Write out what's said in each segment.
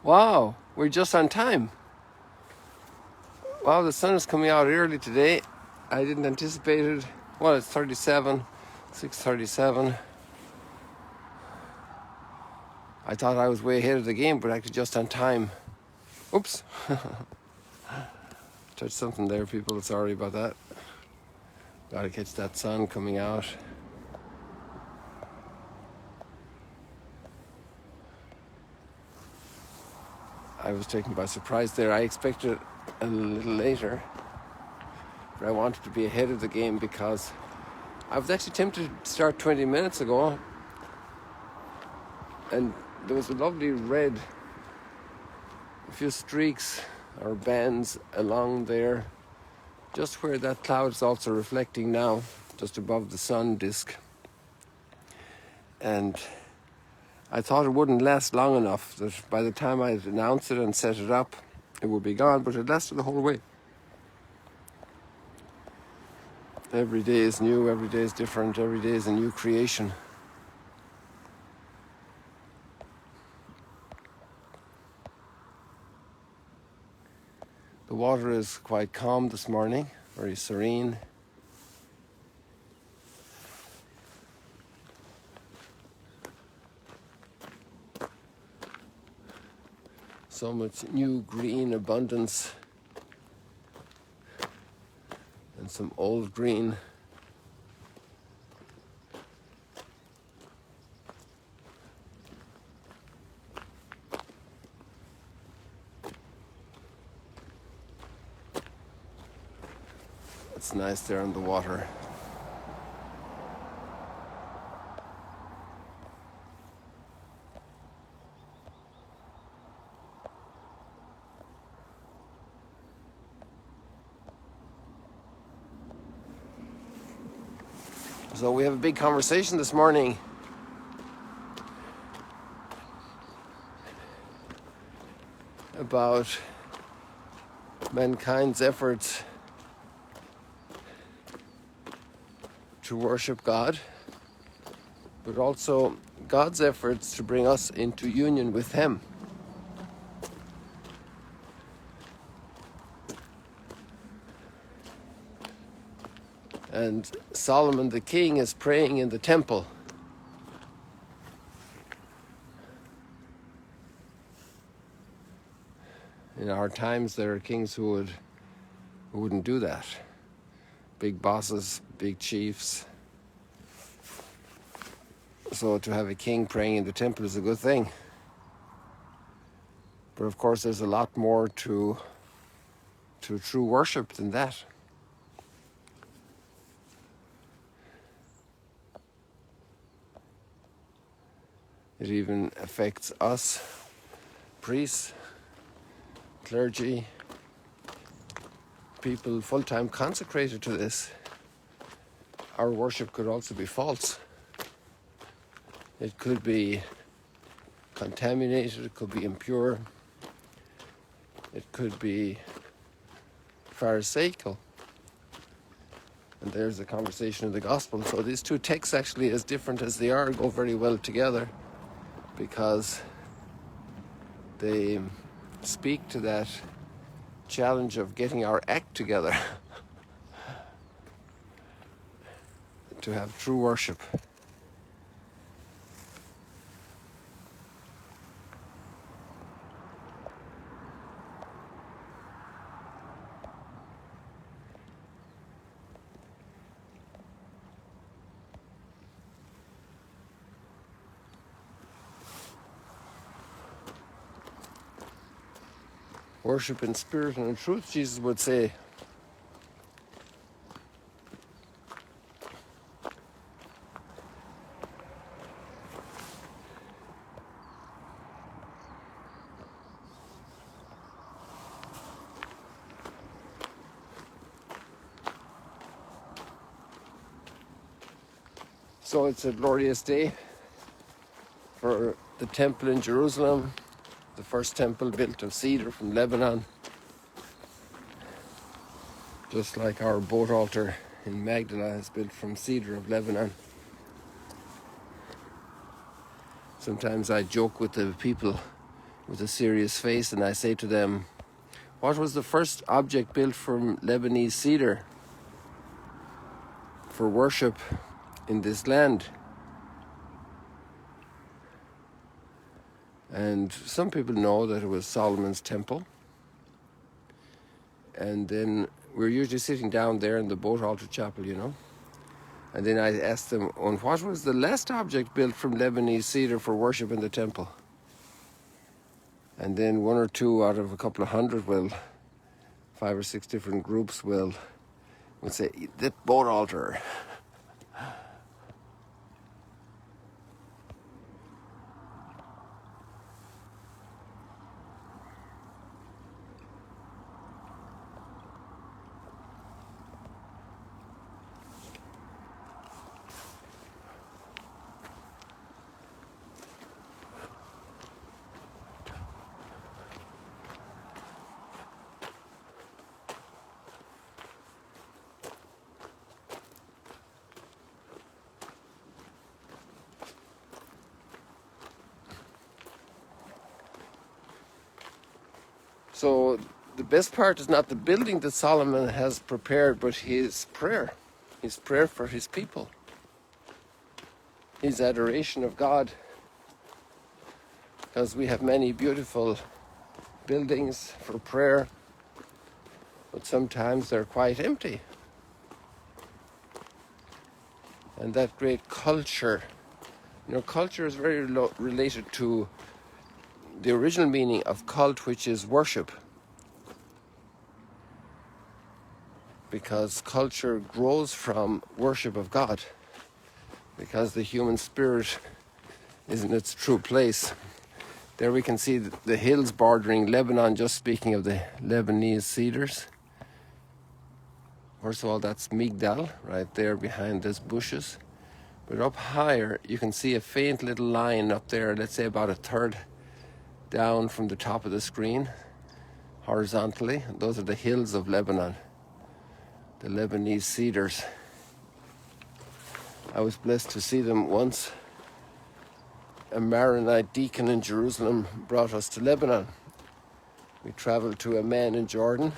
Wow, we're just on time. Wow, the sun is coming out early today. I didn't anticipate it. Well, it's 6:37. I thought I was way ahead of the game, but actually just on time. Oops. Touched something there, people. Sorry about that. Gotta catch that sun coming out. I was taken by surprise there. I expected it a little later, but I wanted to be ahead of the game because I was actually tempted to start 20 minutes ago, and there was a lovely red, a few streaks or bands along there, just where that cloud is also reflecting now, just above the sun disk. And I thought it wouldn't last long enough, that by the time I announced it and set it up, it would be gone, but it lasted the whole way. Every day is new, every day is different, every day is a new creation. The water is quite calm this morning, very serene. So much new green abundance and some old green. It's nice there on the water. So we have a big conversation this morning about mankind's efforts to worship God, but also God's efforts to bring us into union with Him. And Solomon the king is praying in the temple. In our times, there are kings who wouldn't do that. Big bosses, big chiefs. So to have a king praying in the temple is a good thing. But of course, there's a lot more to true worship than that. It even affects us, priests, clergy, people full-time consecrated to this. Our worship could also be false. It could be contaminated, it could be impure, it could be pharisaical. And there's the conversation of the gospel. So these two texts, actually, as different as they are, go very well together, because they speak to that challenge of getting our act together to have true worship. Worship in spirit and in truth, Jesus would say. So it's a glorious day for the temple in Jerusalem, the first temple built of cedar from Lebanon, just like our boat altar in Magdala is built from cedar of Lebanon. Sometimes I joke with the people with a serious face, and I say to them, what was the first object built from Lebanese cedar for worship in this land? And some people know that it was Solomon's temple. And then we're usually sitting down there in the boat altar chapel, you know. And then I asked them, what was the last object built from Lebanese cedar for worship in the temple? And then one or two out of a couple of hundred will, 5 or 6 different groups will say, the boat altar. So the best part is not the building that Solomon has prepared, but his prayer for his people, his adoration of God. Because we have many beautiful buildings for prayer, but sometimes they're quite empty. And that great culture, culture is very related to the original meaning of cult, which is worship. Because culture grows from worship of God. Because the human spirit is in its true place. There we can see the hills bordering Lebanon, just speaking of the Lebanese cedars. First of all, that's Migdal, right there behind those bushes. But up higher, you can see a faint little line up there, let's say about a third down from the top of the screen, horizontally. Those are the hills of Lebanon, the Lebanese cedars. I was blessed to see them once. A Maronite deacon in Jerusalem brought us to Lebanon. We traveled to Amman in Jordan,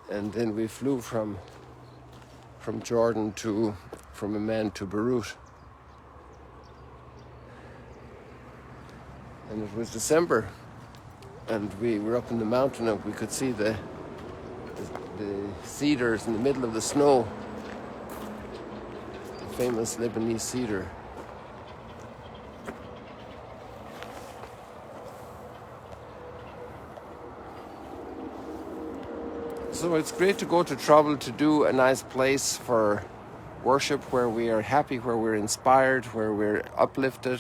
and then we flew from Jordan from Amman to Beirut. And it was December, and we were up in the mountain, and we could see the cedars in the middle of the snow, the famous Lebanese cedar. So it's great to go to trouble to do a nice place for worship where we are happy, where we're inspired, where we're uplifted.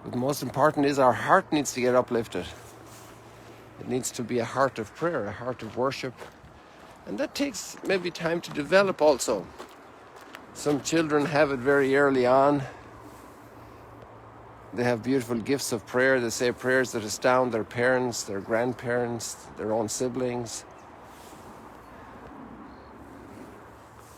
But most important is our heart needs to get uplifted. It needs to be a heart of prayer, a heart of worship. And that takes maybe time to develop also. Some children have it very early on. They have beautiful gifts of prayer. They say prayers that astound their parents, their grandparents, their own siblings.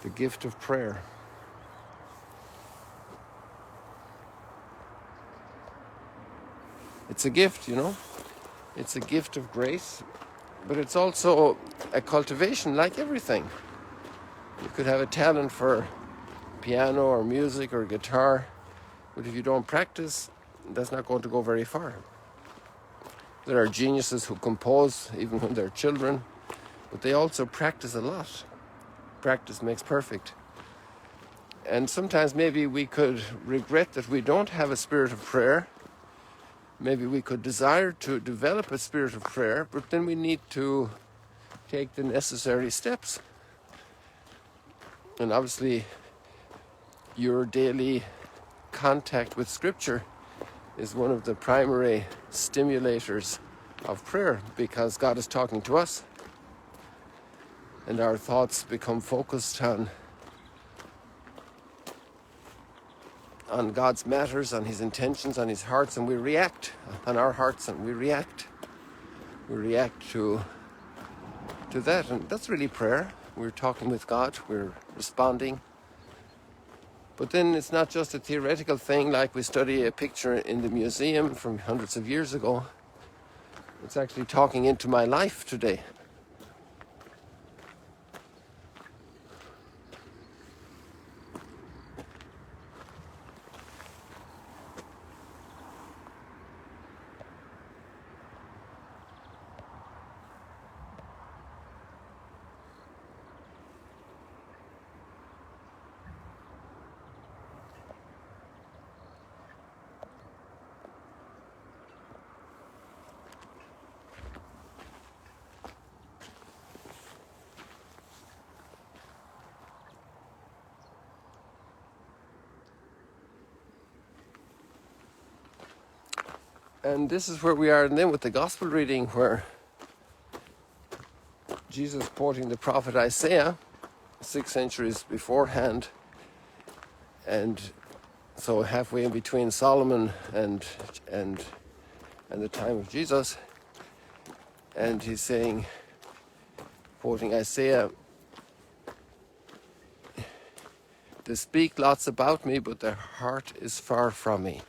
The gift of prayer. It's a gift, It's a gift of grace, but it's also a cultivation like everything. You could have a talent for piano or music or guitar, but if you don't practice, that's not going to go very far. There are geniuses who compose even when they're children, but they also practice a lot. Practice makes perfect. And sometimes maybe we could regret that we don't have a spirit of prayer. Maybe we could desire to develop a spirit of prayer, but then we need to take the necessary steps. And obviously, your daily contact with Scripture is one of the primary stimulators of prayer, because God is talking to us. And our thoughts become focused on God's matters, on His intentions, on His hearts, and we react on our hearts, and we react to that, and that's really prayer. We're talking with God, we're responding. But then it's not just a theoretical thing like we study a picture in the museum from hundreds of years ago. It's actually talking into my life today. And this is where we are then with the gospel reading, where Jesus, quoting the prophet Isaiah 6 centuries beforehand, and so halfway in between Solomon and the time of Jesus, and he's saying, quoting Isaiah, "They speak lots about me, but their heart is far from me."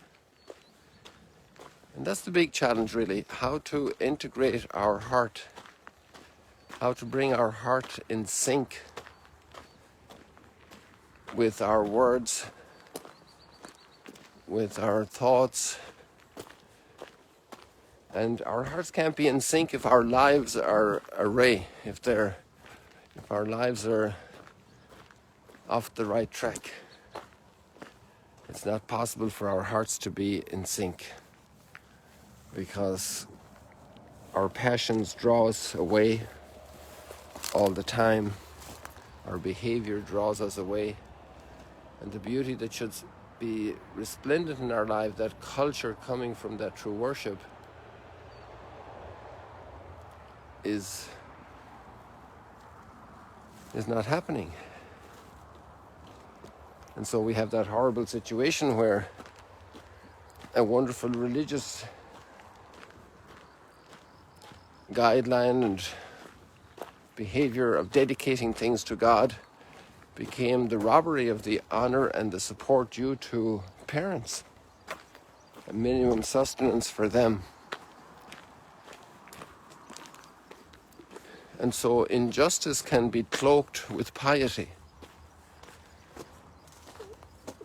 And that's the big challenge, really, how to integrate our heart, how to bring our heart in sync with our words, with our thoughts. And our hearts can't be in sync if our lives are array, if our lives are off the right track. It's not possible for our hearts to be in sync, because our passions draw us away all the time. Our behavior draws us away. And the beauty that should be resplendent in our life, that culture coming from that true worship, is not happening. And so we have that horrible situation where a wonderful religious guideline and behavior of dedicating things to God became the robbery of the honor and the support due to parents, a minimum sustenance for them. And so injustice can be cloaked with piety.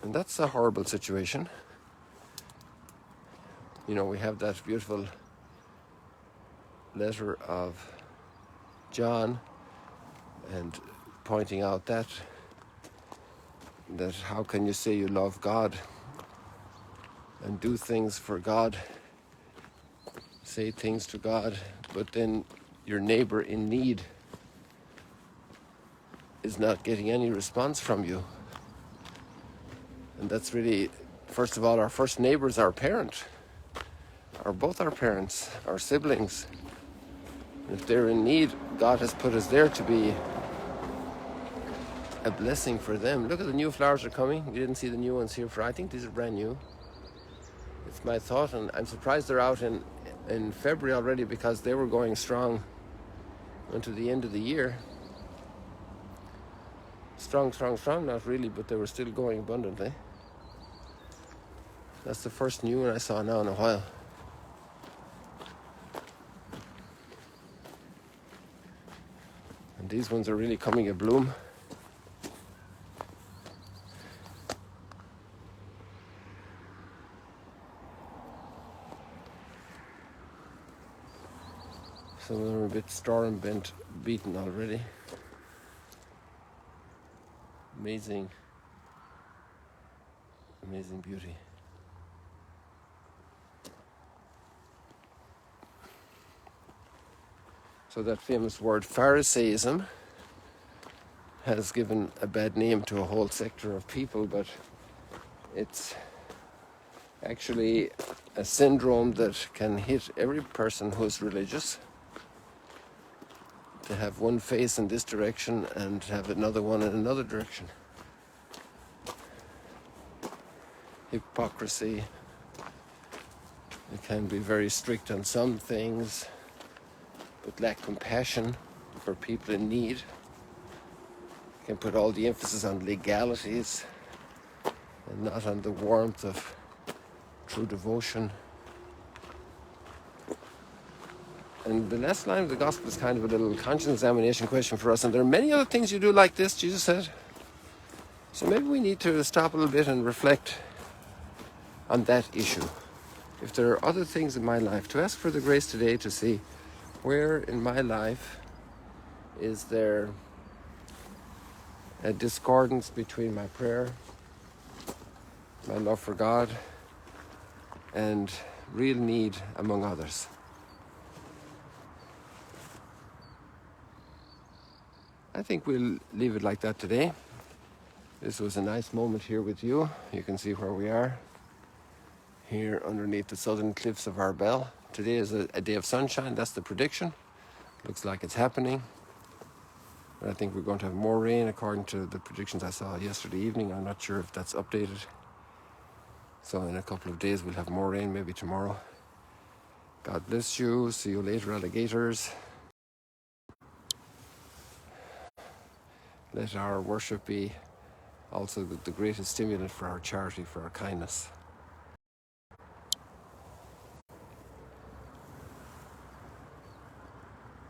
And that's a horrible situation. You know, we have that beautiful letter of John, and pointing out that how can you say you love God and do things for God, say things to God, but then your neighbor in need is not getting any response from you. And that's really, first of all, our first neighbor is our parent, or both our parents, our siblings. And if they're in need, God has put us there to be a blessing for them. Look at the new flowers are coming. We didn't see the new ones here I think these are brand new. It's my thought, and I'm surprised they're out in February already, because they were going strong until the end of the year. Strong, not really, but they were still going abundantly. That's the first new one I saw now in a while. And these ones are really coming a bloom. Some of them are a bit storm bent, beaten already. Amazing beauty. So that famous word Pharisaism has given a bad name to a whole sector of people, but it's actually a syndrome that can hit every person who's religious. To have one face in this direction and have another one in another direction. Hypocrisy. It can be very strict on some things, but lack compassion for people in need. Can put all the emphasis on legalities and not on the warmth of true devotion. And the last line of the gospel is kind of a little conscience examination question for us. And there are many other things you do like this, Jesus said. So maybe we need to stop a little bit and reflect on that issue. If there are other things in my life, to ask for the grace today to see where in my life is there a discordance between my prayer, my love for God, and real need among others. I think we'll leave it like that today. This was a nice moment here with you. You can see where we are, here underneath the southern cliffs of Arbel. Today is a day of sunshine, that's the prediction. Looks like it's happening. But I think we're going to have more rain according to the predictions I saw yesterday evening. I'm not sure if that's updated. So in a couple of days we'll have more rain, maybe tomorrow. God bless you. See you later, alligators. Let our worship be also the greatest stimulant for our charity, for our kindness.